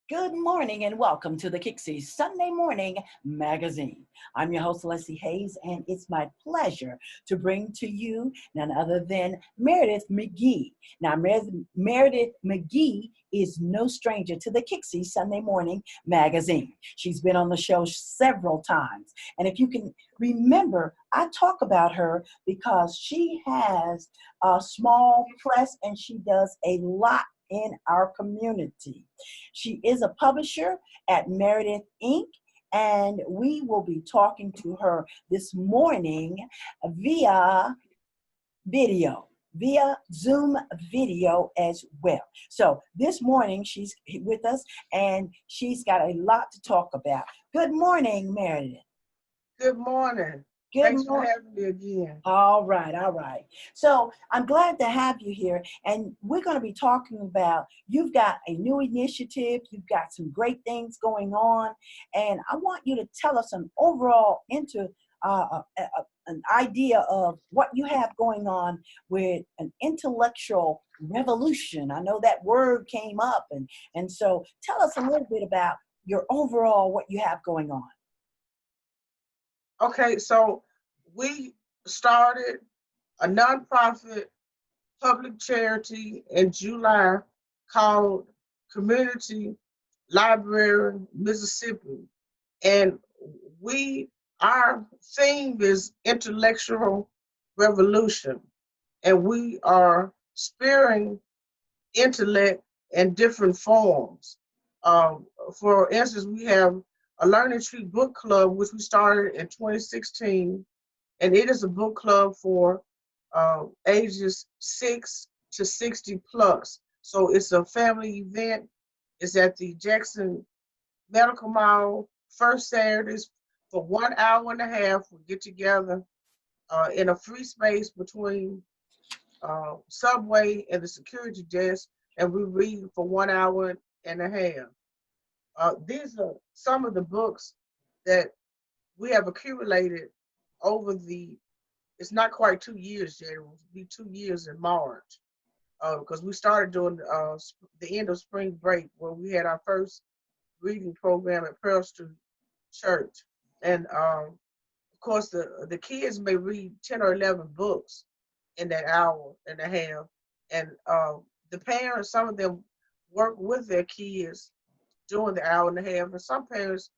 Good morning and welcome to the Kixie Sunday Morning Magazine. I'm your host, Lessie Hayes, and it's my pleasure to bring to you none other than Meredith McGee. Now, Meredith McGee is no stranger to the Kixie Sunday Morning Magazine. She's been on the show several times. And if you can remember, I talk about her because she has a small press and she does a lot in our community. She is a publisher at Meredith Inc., and we will be talking to her this morning via video, via Zoom video as well. So this morning she's with us and she's got a lot to talk about. Good morning, Meredith. Good morning. Good Thanks for morning. having me again. All right, all right. So I'm glad to have you here, and we're going to be talking about you've got a new initiative, you've got some great things going on, and I want you to tell us an overall an idea of what you have going on with an intellectual revolution. I know that word came up, and so tell us a little bit about your overall what you have going on. Okay, so we started a nonprofit public charity in July called Community Library Mississippi. And our theme is intellectual revolution. And we are spearing intellect in different forms. For instance, we have a Learning Tree Book Club, which we started in 2016, and it is a book club for ages 6 to 60 plus. So it's a family event. It's at the Jackson Medical Mall, first Saturdays for 1 hour and a half. We get together in a free space between Subway and the security desk, and we read for 1 hour and a half. These are some of the books that we have accumulated over it's not quite 2 years yet, it will be 2 years in March, because we started during the end of spring break where we had our first reading program at Pearl Street Church. And of course, the kids may read 10 or 11 books in that hour and a half. And the parents, some of them work with their kids during the hour and a half. And some parents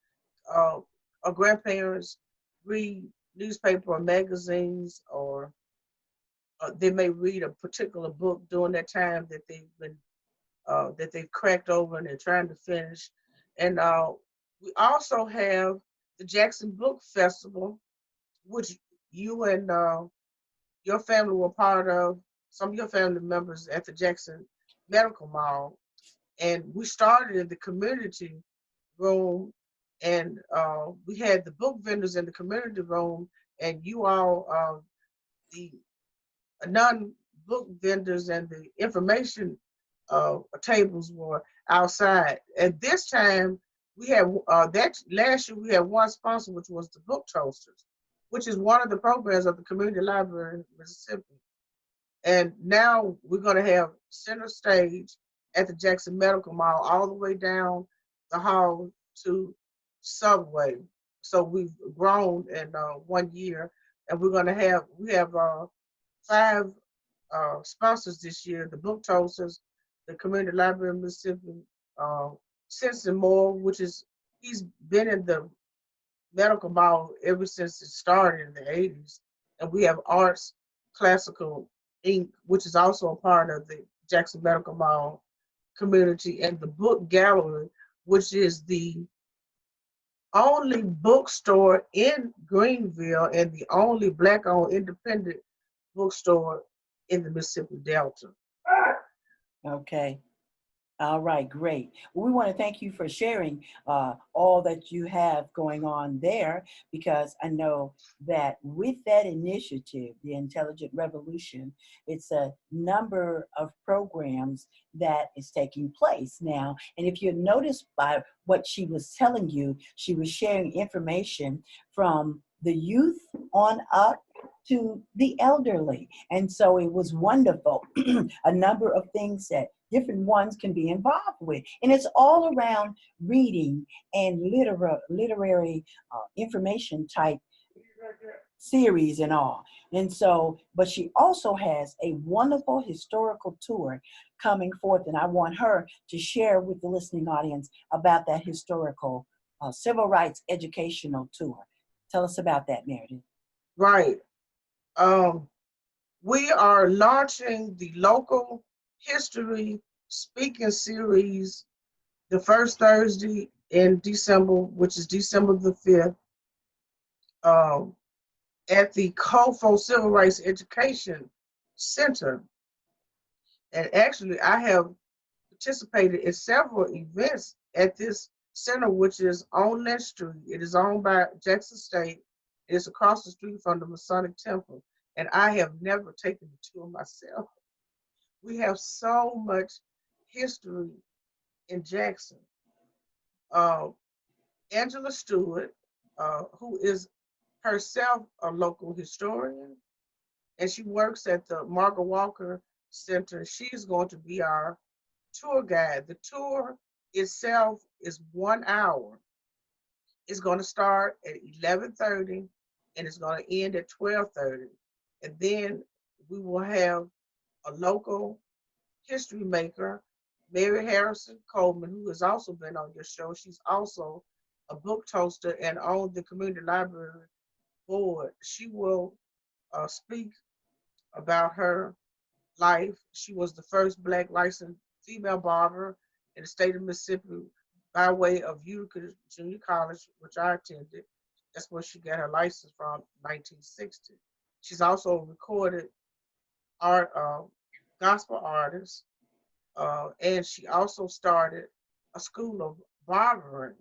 or grandparents read newspaper or magazines, or they may read a particular book during that time that they've cracked over and they're trying to finish. And we also have the Jackson Book Festival, which you and your family were part of, some of your family members at the Jackson Medical Mall. And we started in the community room, and we had the book vendors in the community room, and you all, the non-book vendors and the information tables were outside. At this time, we had that last year we had one sponsor, which was the Book Toasters, which is one of the programs of the Community Library in Mississippi. And now we're going to have center stage at the Jackson Medical Mall all the way down the hall to Subway. So we've grown in 1 year, and we have 5 sponsors this year: the Book Toasters, the Community Library of Mississippi, Simpson Moore, he's been in the medical mall ever since it started in the 80s. And we have Arts Classical Inc., which is also a part of the Jackson Medical Mall community, and the Book Gallery, which is the only bookstore in Greenville and the only Black-owned independent bookstore in the Mississippi Delta. Okay. All right, great. Well, we want to thank you for sharing all that you have going on there, because I know that with that initiative, the Intelligent Revolution, it's a number of programs that is taking place now. And if you notice by what she was telling you, she was sharing information from the youth on up to the elderly. And so it was wonderful. A number of things that different ones can be involved with. And it's all around reading and literary information type series and all. And so, but she also has a wonderful historical tour coming forth, and I want her to share with the listening audience about that historical civil rights educational tour. Tell us about that, Meredith. Right. We are launching the local history speaking series the first Thursday in December, which is December the 5th, um, at the COFO Civil Rights Education Center. And actually, I have participated in several events at this center, which is on Lynch Street. It is owned by Jackson State. It is across the street from the Masonic Temple. And I have never taken the tour myself. We have so much history in Jackson. Uh, Angela Stewart, who is herself a local historian, and she works at the Margaret Walker Center. She's going to be our tour guide. The tour itself is 1 hour. It's going to start at 11:30 and it's going to end at 12:30. And then we will have a local history maker, Mary Harrison Coleman, who has also been on your show. She's also a book toaster and on the community library board. She will speak about her life. She was the first Black licensed female barber in the state of Mississippi by way of Utica Junior College, which I attended. That's where she got her license from, 1960. She's also a recorded art, gospel artist, and she also started a school of barbering,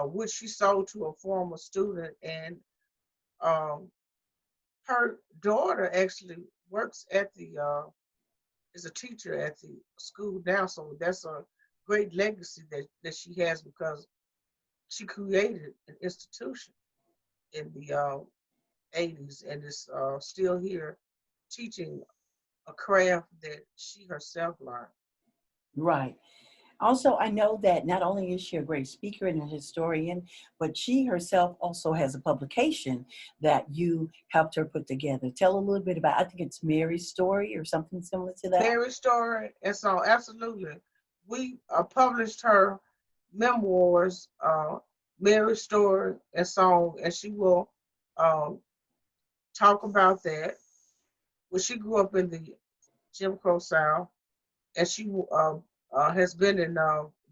which she sold to a former student. And um, her daughter actually works at the is a teacher at the school now, so that's a great legacy that she has because she created an institution in the 80s and is still here teaching a craft that she herself learned. Right. Also, I know that not only is she a great speaker and a historian, but she herself also has a publication that you helped her put together. Tell a little bit about, I think it's Mary's Story or something similar to that. Mary's Story, and so absolutely, we published her memoirs, Mary's Story and Song, and she will um, talk about that. Well, she grew up in the Jim Crow South, and she has been in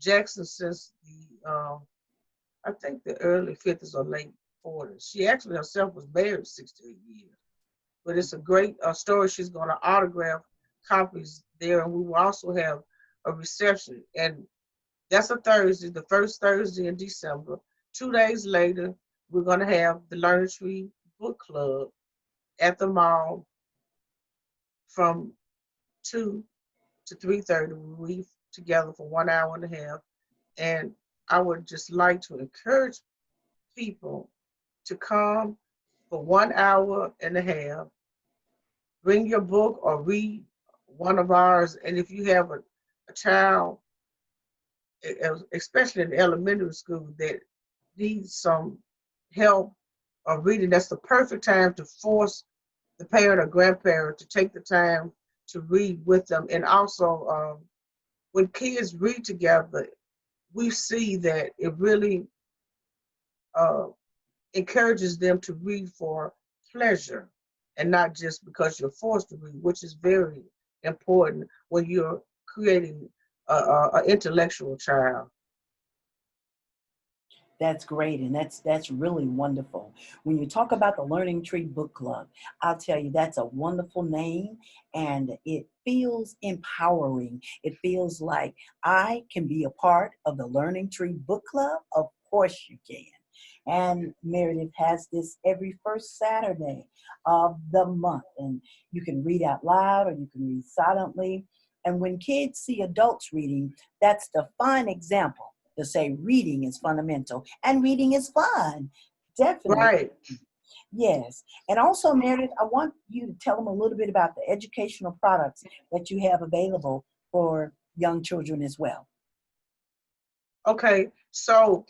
Jackson since the I think the early 50s or late 40s. She actually herself was married 68 years, but it's a great story. She's going to autograph copies there, and we will also have a reception, and that's a Thursday, the first Thursday in December. 2 days later, we're going to have the Learning Tree Book Club at the mall from 2 to 3:30. We read together for 1 hour and a half. And I would just like to encourage people to come for 1 hour and a half. Bring your book or read one of ours. And if you have a child, especially in elementary school, that needs some help of reading, that's the perfect time to force the parent or grandparent to take the time to read with them. And also, when kids read together, we see that it really uh, encourages them to read for pleasure and not just because you're forced to read, which is very important when you're creating an intellectual child. That's great, and that's really wonderful. When you talk about the Learning Tree Book Club, I'll tell you that's a wonderful name, and it feels empowering. It feels like I can be a part of the Learning Tree Book Club. Of course you can. And Meredith has this every first Saturday of the month, and you can read out loud or you can read silently. And when kids see adults reading, that's the fine example to say reading is fundamental and reading is fun. Definitely. Right. Yes. And also, Meredith, I want you to tell them a little bit about the educational products that you have available for young children as well? Okay, so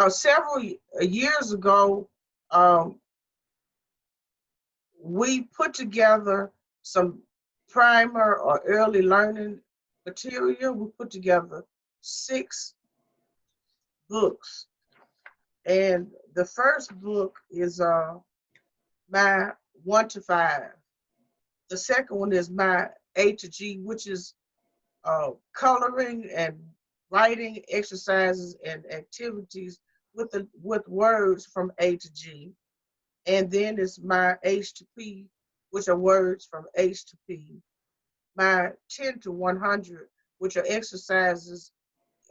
several years ago, um, we put together some primer or early learning material. We put together 6 books. And the first book is my 1 to 5. The second one is my A to G, which is coloring and writing exercises and activities with words from A to G. And then it's my H to P, which are words from H to P. My 10 to 100, which are exercises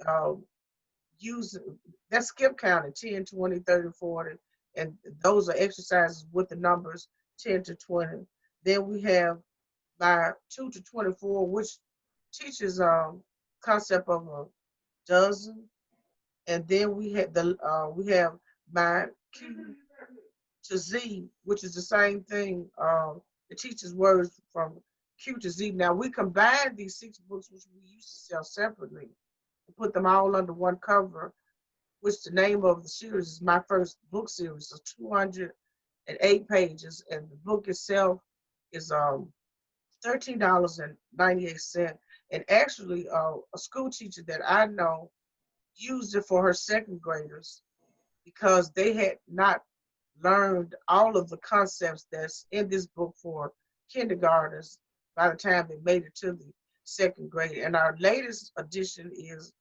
uh, using, that's skip counting, 10, 20, 30, 40. And those are exercises with the numbers 10 to 20. Then we have my 2 to 24, which teaches concept of a dozen. And then we have my Q to Z, which is the same thing. It teaches words from Q to Z. Now we combine these 6 books, which we used to sell separately, and put them all under one cover, which the name of the series is my first book series. So 208 pages, and the book itself is $13.98. And actually, a school teacher that I know used it for her second graders because they had not learned all of the concepts that's in this book for kindergartners by the time they made it to the second grade. And our latest edition is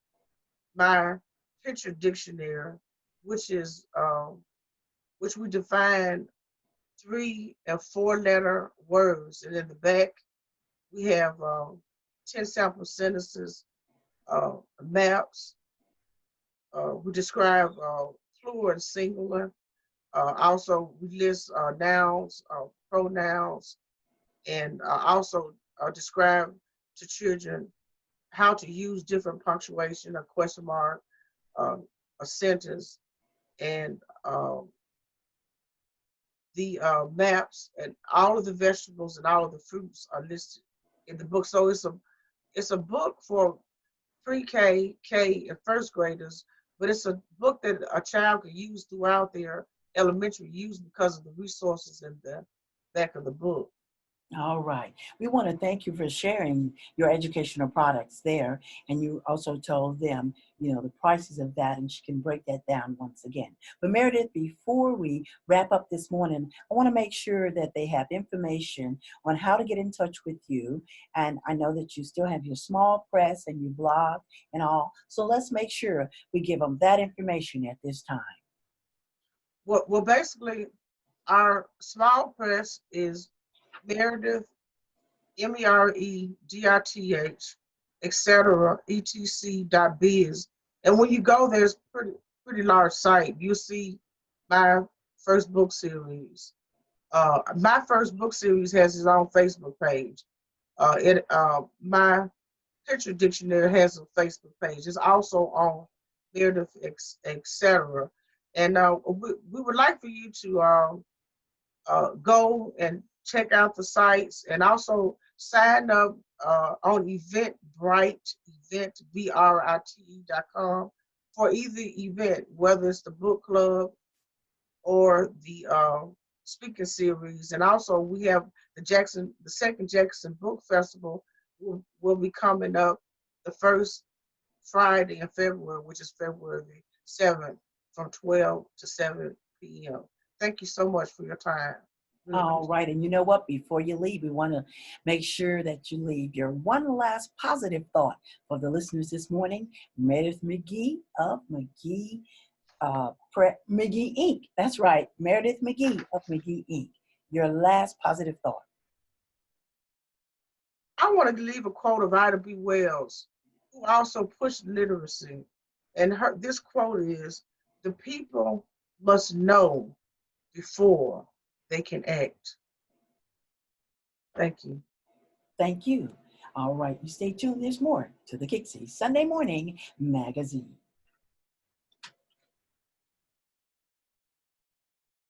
my picture dictionary, which is which we define 3 and 4 letter words. And in the back, we have 10 sample sentences, maps. We describe plural and singular. Also, we list nouns, pronouns, and also describe to children how to use different punctuation, a question mark, a sentence, and the maps, and all of the vegetables and all of the fruits are listed in the book. So it's a book for pre-K, K, and first graders, but it's a book that a child can use throughout their elementary use because of the resources in the back of the book. All right. We want to thank you for sharing your educational products there. And you also told them, the prices of that, and she can break that down once again. But Meredith, before we wrap up this morning, I want to make sure that they have information on how to get in touch with you. And I know that you still have your small press and your blog and all. So let's make sure we give them that information at this time. Well, basically, our small press is Meredith, MEREDITH, etc., etc.biz. And when you go there, it's pretty large site. You'll see my first book series. My first book series has its own Facebook page. My picture dictionary has a Facebook page. It's also on Meredith, etc. And we would like for you to go and check out the sites, and also sign up on Eventbrite, Brite.com for either event, whether it's the book club or the speaking series. And also we have the second Jackson Book Festival will be coming up the first Friday in February, which is February the 7th, from 12 to 7 p.m. Thank you so much for your time. All right. And you know what? Before you leave, we want to make sure that you leave your one last positive thought for the listeners this morning. Meredith McGee of McGee, McGee Inc. That's right. Meredith McGee of McGee Inc. Your last positive thought. I wanted to leave a quote of Ida B. Wells, who also pushed literacy. And this quote is, "The people must know before they can act." Thank you. Thank you. All right. You stay tuned. There's more to the Kixie Sunday Morning Magazine.